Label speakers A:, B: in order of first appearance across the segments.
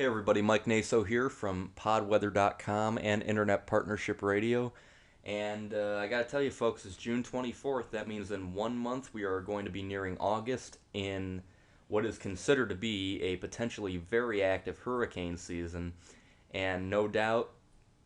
A: Hey everybody, Mike Naso here from podweather.com and Internet Partnership Radio. And I gotta tell you folks, it's June 24th. That means in 1 month we are going to be nearing August in what is considered to be a potentially very active hurricane season. And no doubt,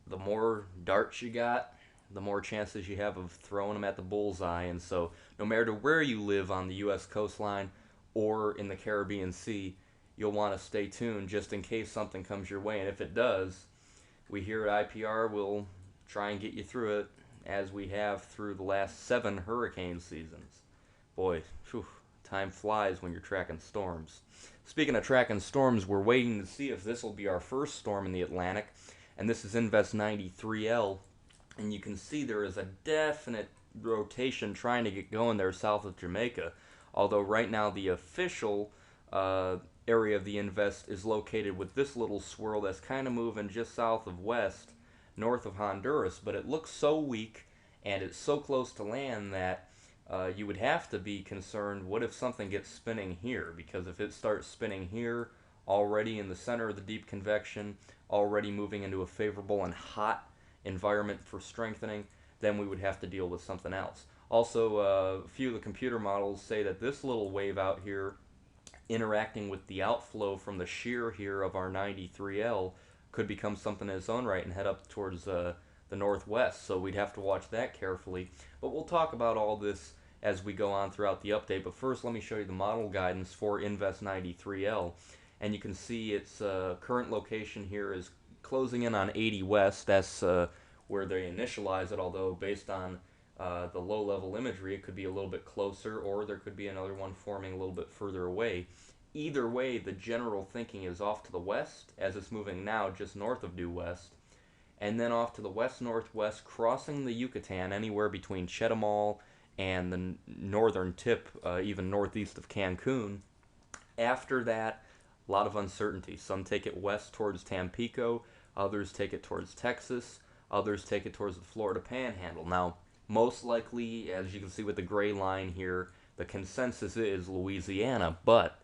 A: the more darts you got, the more chances you have of throwing them at the bullseye. And so, no matter where you live on the U.S. coastline or in the Caribbean Sea, you'll want to stay tuned just in case something comes your way. And if it does, we here at IPR will try and get you through it as we have through the last 7 hurricane seasons. Boy, whew, time flies when you're tracking storms. Speaking of tracking storms, we're waiting to see if this will be our first storm in the Atlantic, and this is Invest 93L, and you can see there is a definite rotation trying to get going there south of Jamaica, although right now the official area of the Invest is located with this little swirl that's kind of moving just south of west, north of Honduras, but it looks so weak and it's so close to land that you would have to be concerned, what if something gets spinning here? Because if it starts spinning here, already in the center of the deep convection, already moving into a favorable and hot environment for strengthening, then we would have to deal with something else. Also, a few of the computer models say that this little wave out here interacting with the outflow from the shear here of our 93L could become something in its own right and head up towards the northwest. So we'd have to watch that carefully. But we'll talk about all this as we go on throughout the update. But first, let me show you the model guidance for Invest 93L. And you can see its current location here is closing in on 80 west. That's where they initialize it, although based on the low-level imagery, it could be a little bit closer, or there could be another one forming a little bit further away. Either way, the general thinking is off to the west, as it's moving now just north of due west, and then off to the west-northwest, crossing the Yucatan, anywhere between Chetumal and the northern tip, even northeast of Cancun. After that, a lot of uncertainty. Some take it west towards Tampico, others take it towards Texas, others take it towards the Florida Panhandle. Now, most likely, as you can see with the gray line here, the consensus is Louisiana, but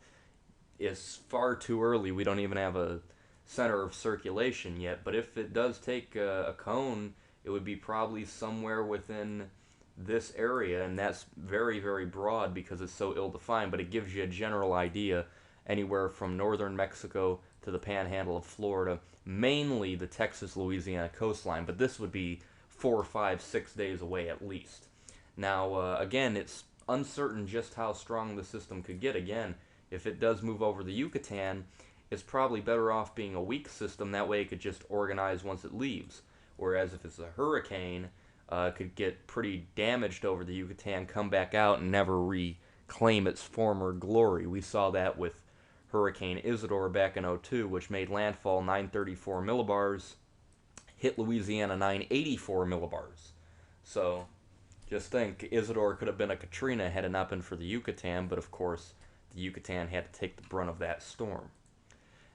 A: it's far too early. We don't even have a center of circulation yet. But if it does take a cone, it would be probably somewhere within this area, and that's very, very broad because it's so ill-defined, but it gives you a general idea anywhere from northern Mexico to the panhandle of Florida, mainly the Texas-Louisiana coastline, but this would be 4, 5, 6 days away at least. Now, again, it's uncertain just how strong the system could get. Again, if it does move over the Yucatan, it's probably better off being a weak system. That way it could just organize once it leaves. Whereas if it's a hurricane, it could get pretty damaged over the Yucatan, come back out, and never reclaim its former glory. We saw that with Hurricane Isidore back in '02, which made landfall 934 millibars, hit Louisiana 984 millibars. So just think, Isidore could have been a Katrina had it not been for the Yucatan, but of course the Yucatan had to take the brunt of that storm.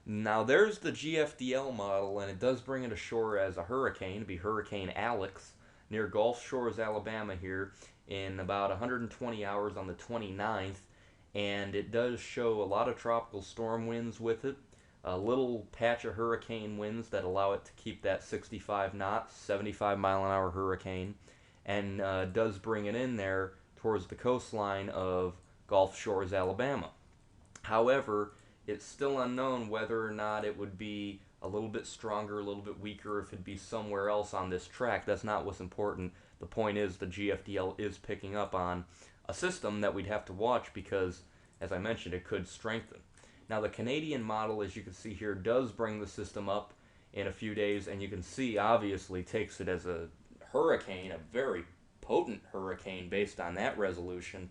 A: Now there's the GFDL model, and it does bring it ashore as a hurricane. It'd be Hurricane Alex near Gulf Shores, Alabama here in about 120 hours on the 29th, and it does show a lot of tropical storm winds with it, a little patch of hurricane winds that allow it to keep that 65 knots, 75 mile an hour hurricane, and does bring it in there towards the coastline of Gulf Shores, Alabama. However, it's still unknown whether or not it would be a little bit stronger, a little bit weaker, if it'd be somewhere else on this track. That's not what's important. The point is the GFDL is picking up on a system that we'd have to watch because, as I mentioned, it could strengthen. Now the Canadian model, as you can see here, does bring the system up in a few days, and you can see obviously takes it as a hurricane, a very potent hurricane based on that resolution,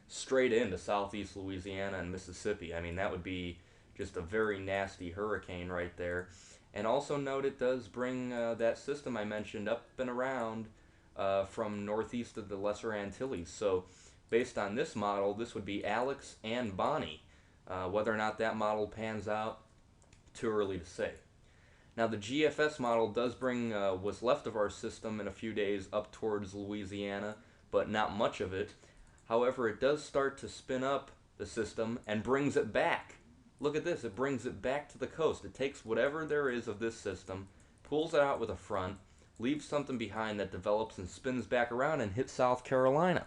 A: straight into southeast Louisiana and Mississippi. I mean, that would be just a very nasty hurricane right there. And also note it does bring that system I mentioned up and around from northeast of the Lesser Antilles. So based on this model, this would be Alex and Bonnie. Whether or not that model pans out, too early to say. Now the GFS model does bring what's left of our system in a few days up towards Louisiana, but not much of it. However, it does start to spin up the system and brings it back Look at this, it brings it back to the coast. It takes whatever there is of this system, pulls it out with a front, leaves something behind that develops and spins back around and hits South Carolina.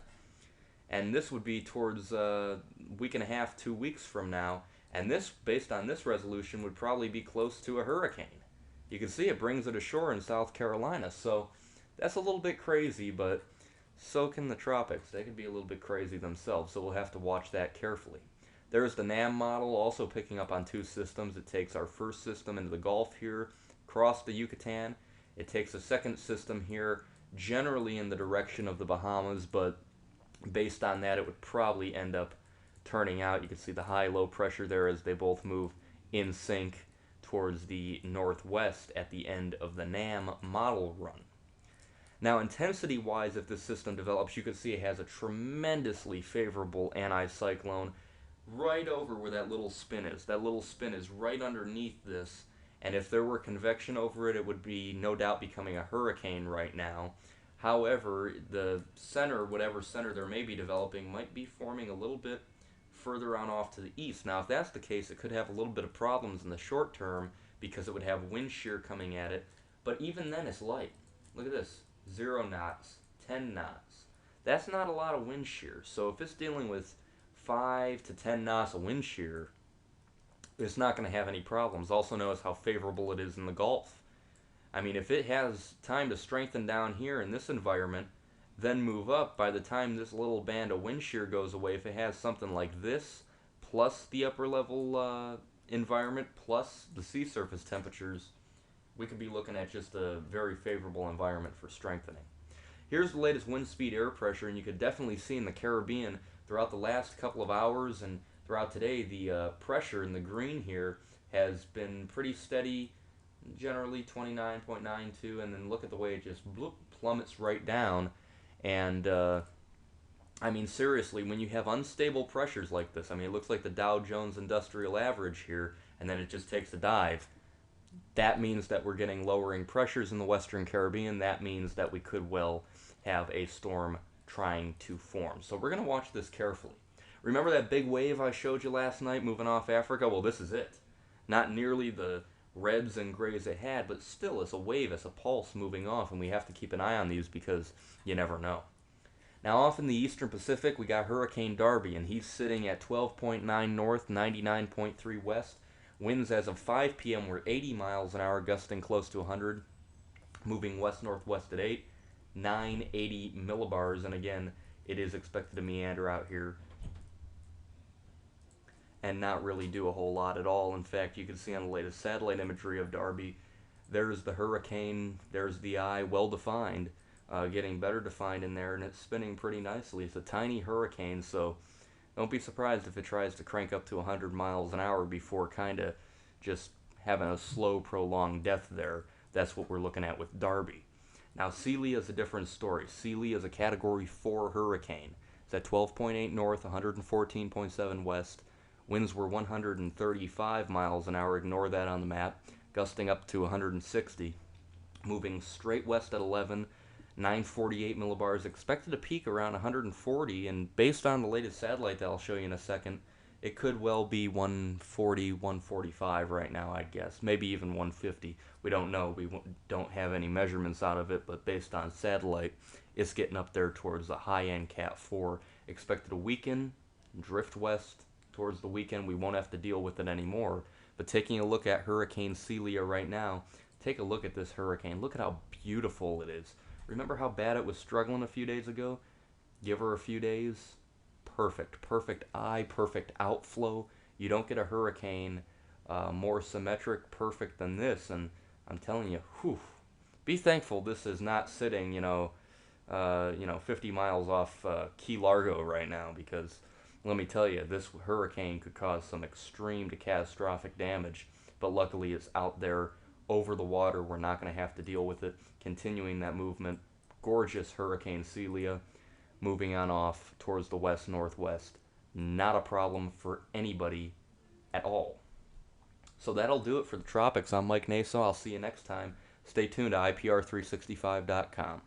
A: And this would be towards a week and a half, 2 weeks from now. And this, based on this resolution, would probably be close to a hurricane. You can see it brings it ashore in South Carolina. So that's a little bit crazy, but so can the tropics. They can be a little bit crazy themselves, so we'll have to watch that carefully. There's the NAM model, also picking up on two systems. It takes our first system into the Gulf here, across the Yucatan. It takes a second system here, generally in the direction of the Bahamas, but based on that, it would probably end up turning out. You can see the high-low pressure there as they both move in sync towards the northwest at the end of the NAM model run. Now, intensity-wise, if this system develops, you can see it has a tremendously favorable anticyclone right over where that little spin is. That little spin is right underneath this, and if there were convection over it, it would be no doubt becoming a hurricane right now. However, the center, whatever center there may be developing, might be forming a little bit further on off to the east. Now, if that's the case, it could have a little bit of problems in the short term because it would have wind shear coming at it, but even then it's light. Look at this, 0 knots, 10 knots. That's not a lot of wind shear, so if it's dealing with 5 to 10 knots of wind shear, it's not going to have any problems. Also notice how favorable it is in the Gulf. I mean, if it has time to strengthen down here in this environment, then move up, by the time this little band of wind shear goes away, if it has something like this, plus the upper level environment, plus the sea surface temperatures, we could be looking at just a very favorable environment for strengthening. Here's the latest wind speed air pressure, and you could definitely see in the Caribbean throughout the last couple of hours and throughout today, the pressure in the green here has been pretty steady, generally 29.92, and then look at the way it just bloop, plummets right down. And I mean, seriously, when you have unstable pressures like this, I mean, it looks like the Dow Jones Industrial Average here, and then it just takes a dive. That means that we're getting lowering pressures in the Western Caribbean. That means that we could well have a storm trying to form. So we're going to watch this carefully. Remember that big wave I showed you last night moving off Africa? Well, this is it. Not nearly the reds and grays it had, but still it's a wave, it's a pulse moving off, and we have to keep an eye on these because you never know. Now off in the eastern Pacific, we got Hurricane Darby, and he's sitting at 12.9 north, 99.3 west. Winds as of 5 p.m. were 80 miles an hour, gusting close to 100, moving west-northwest at 8, 980 millibars, and again, it is expected to meander out here and not really do a whole lot at all. In fact, you can see on the latest satellite imagery of Darby, there's the hurricane, there's the eye, well defined, getting better defined in there, and it's spinning pretty nicely. It's a tiny hurricane, so don't be surprised if it tries to crank up to 100 miles an hour before kind of just having a slow, prolonged death there. That's what we're looking at with Darby. Now, Celia is a different story. Celia is a Category 4 hurricane. It's at 12.8 north, 114.7 west. Winds were 135 miles an hour, ignore that on the map, gusting up to 160. Moving straight west at 11, 948 millibars, expected to peak around 140, and based on the latest satellite that I'll show you in a second, it could well be 140, 145 right now, I'd guess. Maybe even 150. We don't know. We don't have any measurements out of it, but based on satellite, it's getting up there towards the high-end Cat 4. Expected to weaken, drift west. Towards the weekend, we won't have to deal with it anymore. But taking a look at Hurricane Celia right now, take a look at this hurricane. Look at how beautiful it is. Remember how bad it was struggling a few days ago? Give her a few days. Perfect. Perfect eye, perfect outflow. You don't get a hurricane more symmetric, perfect than this. And I'm telling you, whew, be thankful this is not sitting, 50 miles off Key Largo right now, because let me tell you, this hurricane could cause some extreme to catastrophic damage, but luckily it's out there over the water. We're not going to have to deal with it. Continuing that movement, gorgeous Hurricane Celia, moving on off towards the west-northwest. Not a problem for anybody at all. So that'll do it for the tropics. I'm Mike Naso. I'll see you next time. Stay tuned to IPR365.com.